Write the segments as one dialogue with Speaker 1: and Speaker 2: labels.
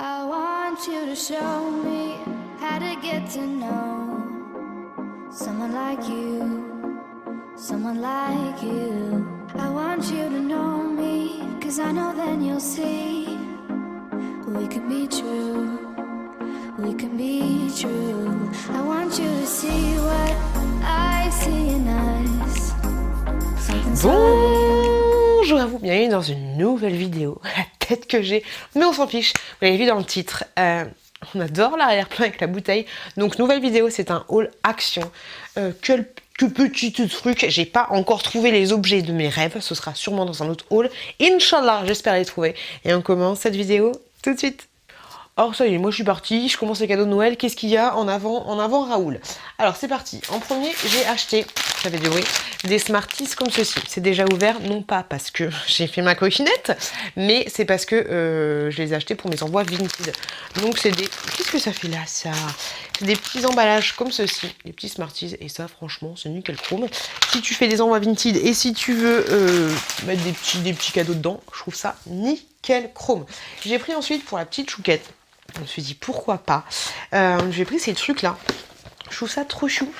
Speaker 1: I want you to show me how to get to know someone like you, someone like you. I want you to know me, 'cause I know then you'll see we could be true, we could be true. I want you to see what I see in us. Something so
Speaker 2: Bonjour à vous, bienvenue dans une nouvelle vidéo. La tête que j'ai, mais on s'en fiche. Vous l'avez vu dans le titre. On adore l'arrière-plan avec la bouteille. Donc nouvelle vidéo, c'est un haul action. Quel petit truc. J'ai pas encore trouvé les objets de mes rêves. Ce sera sûrement dans un autre haul. Inch'Allah, j'espère les trouver. Et on commence cette vidéo tout de suite. Alors ça y est, moi je suis partie, je commence les cadeaux de Noël. Qu'est-ce qu'il y a en avant Raoul? Alors c'est parti. En premier, j'ai acheté, ça fait du bruit, des Smarties comme ceci. C'est déjà ouvert, non pas parce que j'ai fait ma coquinette, mais c'est parce que je les ai achetés pour mes envois Vinted. Donc c'est des... Qu'est-ce que ça fait là, ça? C'est des petits emballages comme ceci, des petits Smarties. Et ça, franchement, c'est nickel chrome. Si tu fais des envois Vinted et si tu veux mettre des petits cadeaux dedans, je trouve ça nickel chrome. J'ai pris ensuite pour la petite chouquette. Je me suis dit pourquoi pas. J'ai pris ces trucs là. Je trouve ça trop chou.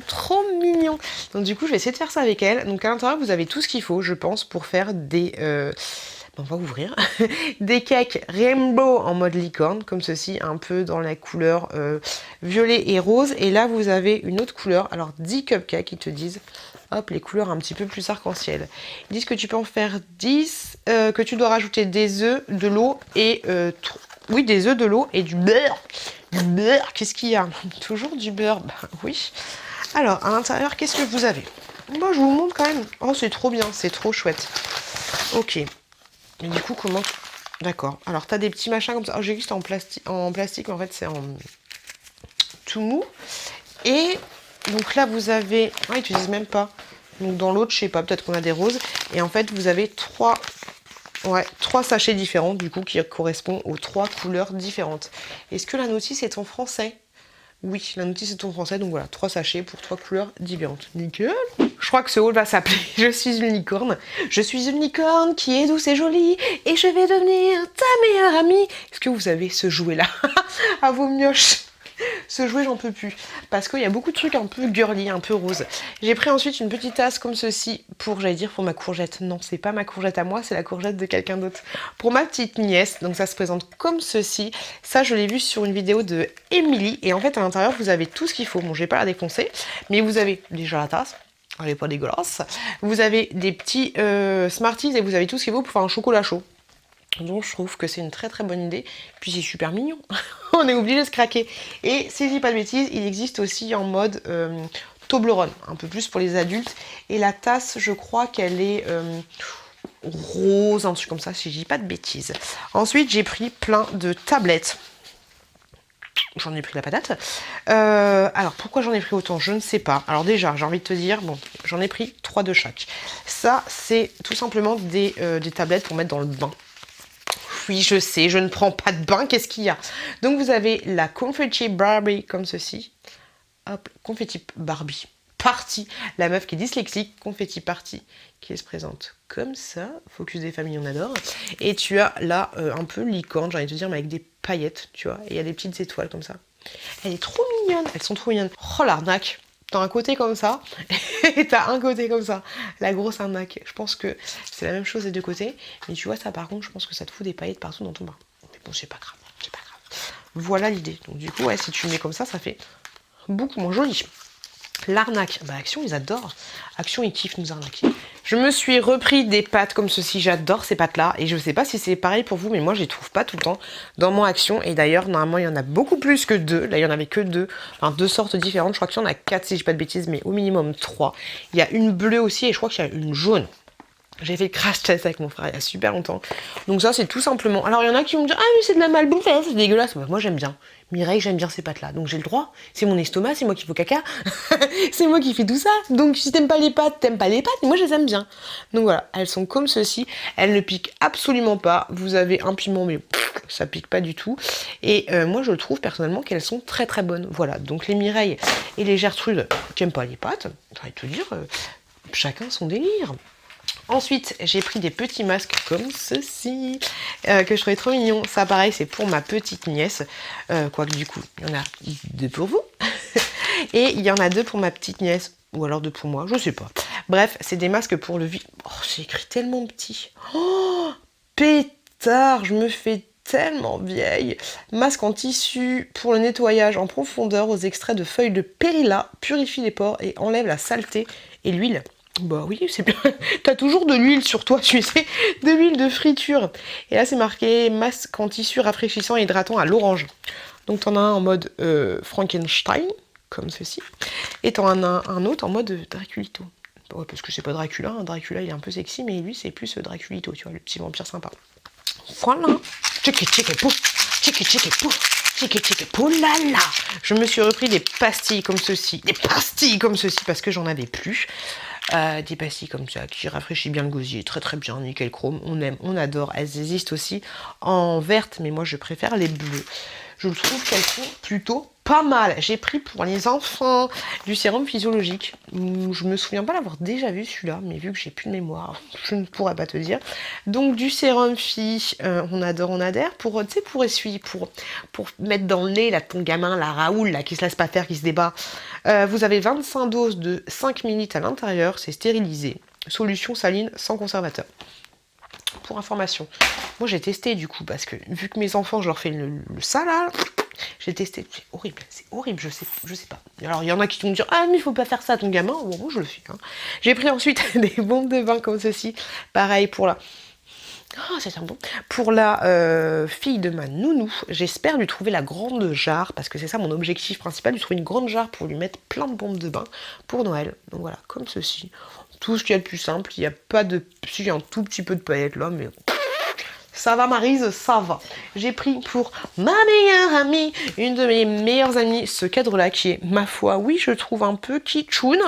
Speaker 2: Trop mignon. Donc du coup je vais essayer de faire ça avec elle. Donc à l'intérieur vous avez tout ce qu'il faut je pense pour faire des... on va ouvrir. Des cakes rainbow en mode licorne. Comme ceci. Un peu dans la couleur violet et rose. Et là vous avez une autre couleur. Alors 10 cupcakes ils te disent. Hop, les couleurs un petit peu plus arc-en-ciel. Ils disent que tu peux en faire 10. Que tu dois rajouter des œufs, de l'eau et... oui, des œufs, de l'eau et du beurre. Du beurre, qu'est-ce qu'il y a? Toujours du beurre, bah oui. Alors, à l'intérieur, qu'est-ce que vous avez? Moi, je vous montre quand même. Oh, c'est trop bien, c'est trop chouette. Ok. Et du coup, comment... D'accord. Alors, t'as des petits machins comme ça. Oh, j'ai vu que c'était en plastique, mais en fait, c'est en tout mou. Et donc là, vous avez... Ah, ils te disent même pas. Donc, dans l'autre, je sais pas, peut-être qu'on a des roses. Et en fait, vous avez trois sachets différents, du coup, qui correspondent aux 3 couleurs différentes. Est-ce que la notice est en français? Oui, la notice est en français, donc voilà, 3 sachets pour 3 couleurs différentes. Nickel. Je crois que ce haul va s'appeler « Je suis une licorne ». Je suis une licorne qui est douce et jolie, et je vais devenir ta meilleure amie. Est-ce que vous avez ce jouet-là à vos mioches? Ce jouet, j'en peux plus. Parce qu'il y a beaucoup de trucs un peu girly, un peu rose. J'ai pris ensuite une petite tasse comme ceci pour, j'allais dire, pour ma courgette. Non, c'est pas ma courgette à moi, c'est la courgette de quelqu'un d'autre. Pour ma petite nièce, donc ça se présente comme ceci. Ça, je l'ai vu sur une vidéo de Emily. Et en fait, à l'intérieur, vous avez tout ce qu'il faut. Bon, je vais pas la défoncer, mais vous avez déjà la tasse. Elle est pas dégueulasse. Vous avez des petits Smarties et vous avez tout ce qu'il faut pour faire un chocolat chaud. Donc je trouve que c'est une très très bonne idée. Puis c'est super mignon. On est obligé de se craquer. Et si je dis pas de bêtises, il existe aussi en mode Toblerone, un peu plus pour les adultes. Et la tasse, je crois qu'elle est rose, un truc comme ça, si je dis pas de bêtises. Ensuite, j'ai pris plein de tablettes. J'en ai pris la patate. Alors, pourquoi j'en ai pris autant? Je ne sais pas. Alors déjà, j'ai envie de te dire, bon, j'en ai pris 3 de chaque. Ça, c'est tout simplement des tablettes pour mettre dans le bain. Oui, je sais, je ne prends pas de bain, qu'est-ce qu'il y a? Donc vous avez la Confetti Barbie comme ceci. Hop, Confetti Barbie Party. La meuf qui est dyslexique, Confetti Party, qui se présente comme ça. Focus des familles, on adore. Et tu as là un peu licorne, j'ai envie de te dire, mais avec des paillettes, tu vois. Et il y a des petites étoiles comme ça. Elle est trop mignonne, elles sont trop mignonnes. Oh l'arnaque! T'as un côté comme ça, et t'as un côté comme ça. La grosse arnaque. Je pense que c'est la même chose des deux côtés. Mais tu vois, ça par contre, je pense que ça te fout des paillettes partout dans ton bain. Mais bon, c'est pas grave, c'est pas grave. Voilà l'idée. Donc du coup, ouais, si tu le mets comme ça fait beaucoup moins joli. L'arnaque, bah Action, ils adorent. Action, ils kiffent nous arnaquer. Je me suis repris des pâtes comme ceci, j'adore ces pâtes-là. Et je sais pas si c'est pareil pour vous, mais moi, je les trouve pas tout le temps dans mon Action. Et d'ailleurs, normalement, il y en a beaucoup plus que 2. Là, il y en avait que 2. Enfin, 2 sortes différentes. Je crois qu'il y en a 4, si je dis pas de bêtises, mais au minimum 3. Il y a une bleue aussi, et je crois qu'il y a une jaune. J'ai fait le crash test avec mon frère il y a super longtemps. Donc ça, c'est tout simplement... Alors, il y en a qui vont me dire « Ah, mais c'est de la malbouffe, c'est dégueulasse. » Moi, j'aime bien. Mireille, j'aime bien ces pâtes-là. Donc, j'ai le droit. C'est mon estomac, c'est moi qui fais caca. C'est moi qui fais tout ça. Donc, si t'aimes pas les pâtes, t'aimes pas les pâtes. Mais moi, je les aime bien. Donc, voilà. Elles sont comme ceci. Elles ne piquent absolument pas. Vous avez un piment, mais ça pique pas du tout. Et moi, je trouve personnellement qu'elles sont très, très bonnes. Voilà. Donc, les Mireille et les Gertrude qui n'aiment pas les pâtes, j'ai envie de te dire, chacun son délire. Ensuite, j'ai pris des petits masques comme ceci, que je trouvais trop mignon. Ça, pareil, c'est pour ma petite nièce. Quoique, du coup, il y en a 2 pour vous. Et il y en a 2 pour ma petite nièce. Ou alors 2 pour moi, je sais pas. Bref, c'est des masques pour le vide. Oh, j'ai écrit tellement petit. Oh, pétard, je me fais tellement vieille. Masque en tissu pour le nettoyage en profondeur aux extraits de feuilles de périlla, purifie les pores et enlève la saleté et l'huile. Bah oui, c'est bien. T'as toujours de l'huile sur toi, tu sais, de l'huile de friture. Et là, c'est marqué masque en tissu rafraîchissant et hydratant à l'orange. Donc, t'en as un en mode Frankenstein, comme ceci, et t'en as un autre en mode Draculito. Ouais, parce que c'est pas Dracula, hein. Dracula il est un peu sexy, mais lui c'est plus Draculito, tu vois, le petit vampire sympa. Voilà. Tchiki tchiki pou, tchiki tchiki pou, tchiki tchiki pou là là. Je me suis repris des pastilles comme ceci, parce que j'en avais plus. Des pastilles comme ça qui rafraîchissent bien le gosier, très très bien, nickel chrome, on aime, on adore. Elles existent aussi en verte, mais moi je préfère les bleues. Je trouve qu'elles sont plutôt pas mal. J'ai pris pour les enfants du sérum physiologique. Je me souviens pas l'avoir déjà vu celui-là, mais vu que j'ai plus de mémoire, je ne pourrais pas te dire. Donc du sérum phy, on adore, on adhère, pour, tu sais, pour essuyer, pour mettre dans le nez, là, ton gamin, la Raoul, là, qui se laisse pas faire, qui se débat. Vous avez 25 doses de 5 ml à l'intérieur, c'est stérilisé. Solution saline sans conservateur. Pour information, moi j'ai testé du coup, parce que vu que mes enfants, je leur fais le ça là, j'ai testé, c'est horrible, je sais pas. Alors il y en a qui vont me dire, ah mais il faut pas faire ça à ton gamin, bon moi je le fais. Hein. J'ai pris ensuite des bombes de bain comme ceci, pareil pour la... Oh, c'est un bon. Pour la fille de ma nounou, j'espère lui trouver la grande jarre, parce que c'est ça mon objectif principal, lui trouver une grande jarre pour lui mettre plein de bombes de bain pour Noël. Donc voilà, comme ceci. Tout ce qu'il y a de plus simple, il n'y a pas de... Si, il y a un tout petit peu de paillettes là, mais... Ça va Maryse, ça va. J'ai pris pour ma meilleure amie, une de mes meilleures amies, ce cadre-là qui est, ma foi, oui, je trouve un peu kitschoun,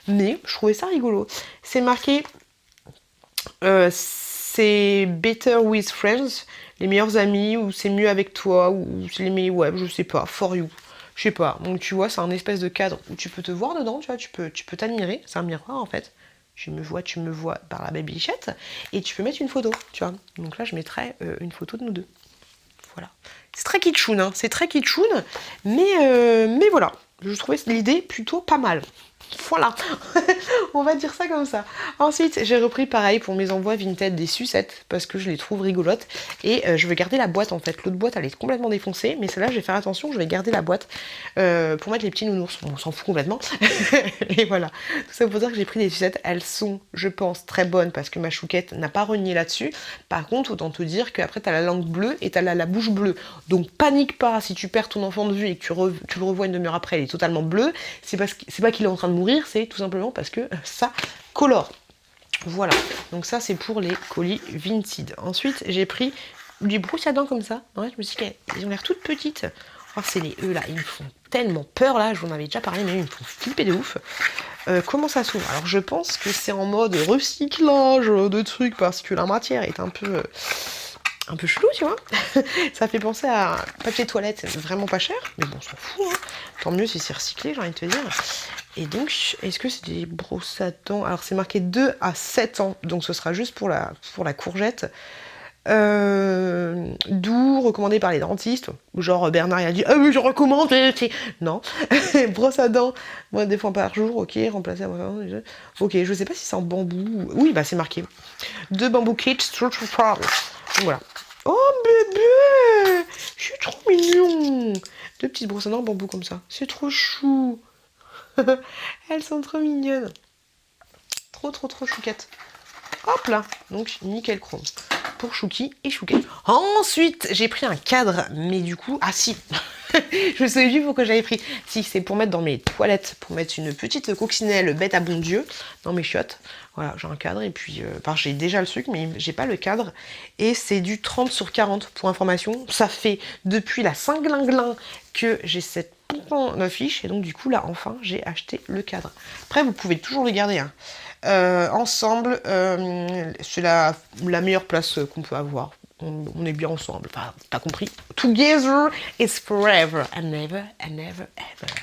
Speaker 2: mais je trouvais ça rigolo. C'est marqué... c'est Better with Friends, les meilleurs amis, ou c'est mieux avec toi, ou c'est les meilleurs, ouais, je sais pas, for you, je sais pas. Donc tu vois, c'est un espèce de cadre où tu peux te voir dedans, tu vois, tu peux t'admirer, c'est un miroir en fait. Tu me vois par la babychette, et tu peux mettre une photo, tu vois. Donc là, je mettrai une photo de nous deux. Voilà. C'est très kitschoun, hein, c'est très kitschoun, mais voilà. Je trouvais l'idée plutôt pas mal. Voilà, on va dire ça comme ça. Ensuite, j'ai repris pareil pour mes envois Vinted des sucettes parce que je les trouve rigolotes et je veux garder la boîte en fait. L'autre boîte elle est complètement défoncée, mais celle-là je vais faire attention, je vais garder la boîte pour mettre les petits nounours. On s'en fout complètement. Et voilà, tout ça pour dire que j'ai pris des sucettes. Elles sont, je pense, très bonnes parce que ma chouquette n'a pas renié là-dessus. Par contre, autant te dire qu'après t'as la langue bleue et t'as la bouche bleue. Donc panique pas si tu perds ton enfant de vue et que tu le revois une demi-heure après, il est totalement bleu. C'est pas qu'il est en train de mourir, c'est tout simplement parce que ça colore. Voilà, donc ça c'est pour les colis Vinted. Ensuite j'ai pris des brousses à dents comme ça. En fait, je me suis dit qu'elles ont l'air toutes petites. Oh, c'est les là, ils me font tellement peur là, je vous en avais déjà parlé, mais ils me font flipper de ouf. Comment ça s'ouvre? Alors je pense que c'est en mode recyclage de trucs parce que la matière est un peu chelou, tu vois. Ça fait penser à papier toilette, c'est vraiment pas cher, mais bon, on s'en fout, hein. Tant mieux si c'est recyclé, j'ai envie de te dire. Et donc, est-ce que c'est des brosses à dents? Alors, c'est marqué 2 à 7 ans, donc ce sera juste pour la courgette. Doux, recommandé par les dentistes. Genre, Bernard, il a dit « Ah oui, je recommande !» Non. Brosse à dents, moi, des fois par jour, ok, remplacer à... Ok, je sais pas si c'est en bambou. Oui, bah, c'est marqué. 2 bambou kits, structural problems. Donc, voilà. Oh, bébé! Je suis trop mignon! 2 petites brosses à dents en bambou comme ça. C'est trop chou! Elles sont trop mignonnes. Trop chouquettes. Hop là. Donc nickel chrome. Pour Chouki et Chouquette. Ensuite, j'ai pris un cadre. Mais du coup... Ah si. Je me souviens plus pourquoi j'avais pris. Si, c'est pour mettre dans mes toilettes. Pour mettre une petite coccinelle bête à bon Dieu. Dans mes chiottes. Voilà, j'ai un cadre. Et puis... j'ai déjà le truc, mais j'ai pas le cadre. Et c'est du 30/40 pour information. Ça fait depuis la Saint-Glinglin que j'ai cette affiche et donc du coup là enfin j'ai acheté le cadre. Après vous pouvez toujours le garder hein. Ensemble c'est la meilleure place qu'on peut avoir. on est bien ensemble. Enfin, t'as compris. Together is forever and never and never ever.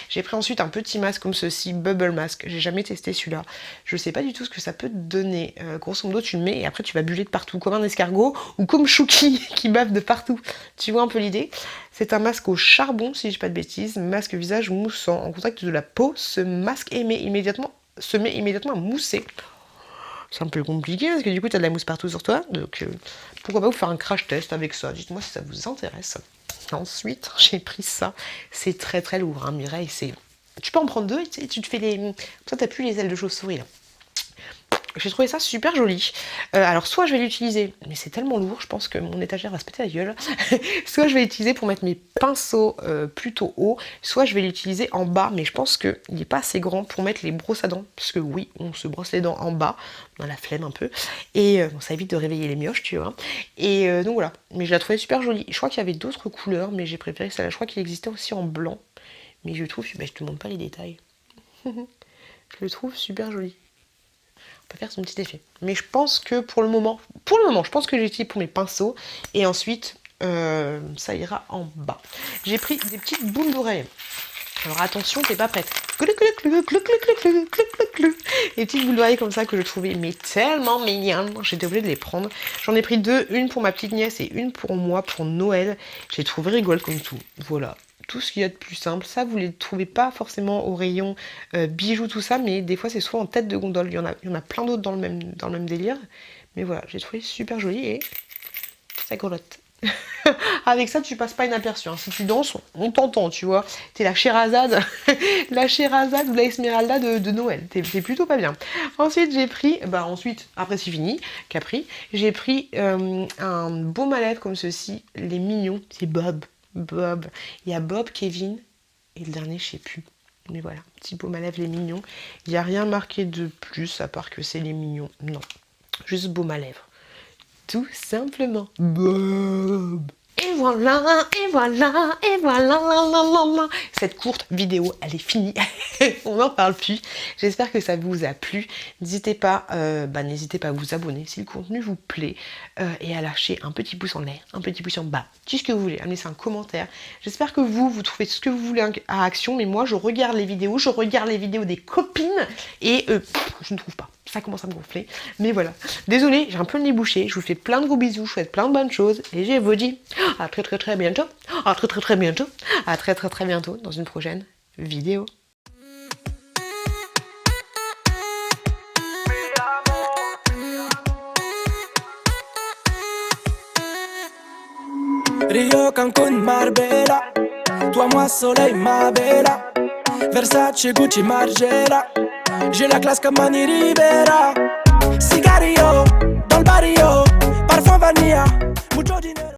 Speaker 2: J'ai pris ensuite un petit masque comme ceci, Bubble Mask. J'ai jamais testé celui-là. Je sais pas du tout ce que ça peut te donner. Grosso modo, tu le mets et après tu vas buller de partout, comme un escargot ou comme Chouki qui bave de partout. Tu vois un peu l'idée? C'est un masque au charbon, si je dis pas de bêtises. Masque visage moussant. En contact de la peau, ce masque se met immédiatement à mousser. C'est un peu compliqué parce que du coup tu as de la mousse partout sur toi. Donc pourquoi pas vous faire un crash test avec ça. Dites-moi si ça vous intéresse. Ensuite, j'ai pris ça. C'est très très lourd, hein, Mireille. Tu peux en prendre deux, tu te fais les... Comme ça, t'as plus les ailes de chauve-souris, là. J'ai trouvé ça super joli. Alors, soit je vais l'utiliser, mais c'est tellement lourd, je pense que mon étagère va se péter la gueule. Soit je vais l'utiliser pour mettre mes pinceaux plutôt haut, soit je vais l'utiliser en bas, mais je pense qu'il n'est pas assez grand pour mettre les brosses à dents. Parce que oui, on se brosse les dents en bas, on a la flemme un peu. Et bon, ça évite de réveiller les mioches, tu vois. Et donc voilà, mais je la trouvais super jolie. Je crois qu'il y avait d'autres couleurs, mais j'ai préféré celle-là. Je crois qu'il existait aussi en blanc. Mais je trouve, je te montre pas les détails. Je le trouve super joli. On peut faire son petit effet. Mais je pense que pour le moment, je pense que j'utilise pour mes pinceaux. Et ensuite, ça ira en bas. J'ai pris des petites boules d'oreilles. Alors attention, t'es pas prête. Les petites boules d'oreilles comme ça que je trouvais mais tellement mignonnes. J'étais obligée de les prendre. J'en ai pris deux, une pour ma petite nièce et une pour moi, pour Noël. J'ai trouvé rigolo comme tout. Voilà. Tout ce qu'il y a de plus simple. Ça, vous ne les trouvez pas forcément au rayon bijoux, tout ça, mais des fois, c'est soit en tête de gondole. Il y en a plein d'autres dans le même délire. Mais voilà, j'ai trouvé super joli et ça grelotte. Avec ça, tu passes pas inaperçu. Hein. Si tu danses, on t'entend, tu vois. T'es la Sherazade, la Sherazade ou la Esmeralda de Noël. T'es plutôt pas bien. Ensuite, j'ai pris, après c'est fini, Capri, j'ai pris un baume à lèvres comme ceci, les mignons, c'est Bob. Il y a Bob, Kevin, et le dernier, je sais plus. Mais voilà, petit baume à lèvres, les mignons. Il n'y a rien marqué de plus, à part que c'est les mignons. Non, juste baume à lèvres. Tout simplement. Bob. Et voilà, et voilà, et voilà. Cette courte vidéo, elle est finie. On n'en parle plus. J'espère que ça vous a plu. N'hésitez pas à vous abonner si le contenu vous plaît et à lâcher un petit pouce en l'air, un petit pouce en bas. Tout ce que vous voulez, à me laisser un commentaire. J'espère que vous trouvez ce que vous voulez à action, mais moi je regarde les vidéos, des copines et je ne trouve pas. Ça commence à me gonfler. Mais voilà. Désolée, j'ai un peu le nez bouché. Je vous fais plein de gros bisous. Je vous souhaite plein de bonnes choses. Et je vous dis à très très très bientôt. À très très très bientôt. À très très très bientôt dans une prochaine vidéo.
Speaker 3: Rio, Cancun, Marbella. Toi, moi, soleil, ma bella. Versace, Gucci, Margiela. J'ai la classe comme Manny Rivera. Cigarillo, dans le barrio. Parfum vanilla, mucho dinero.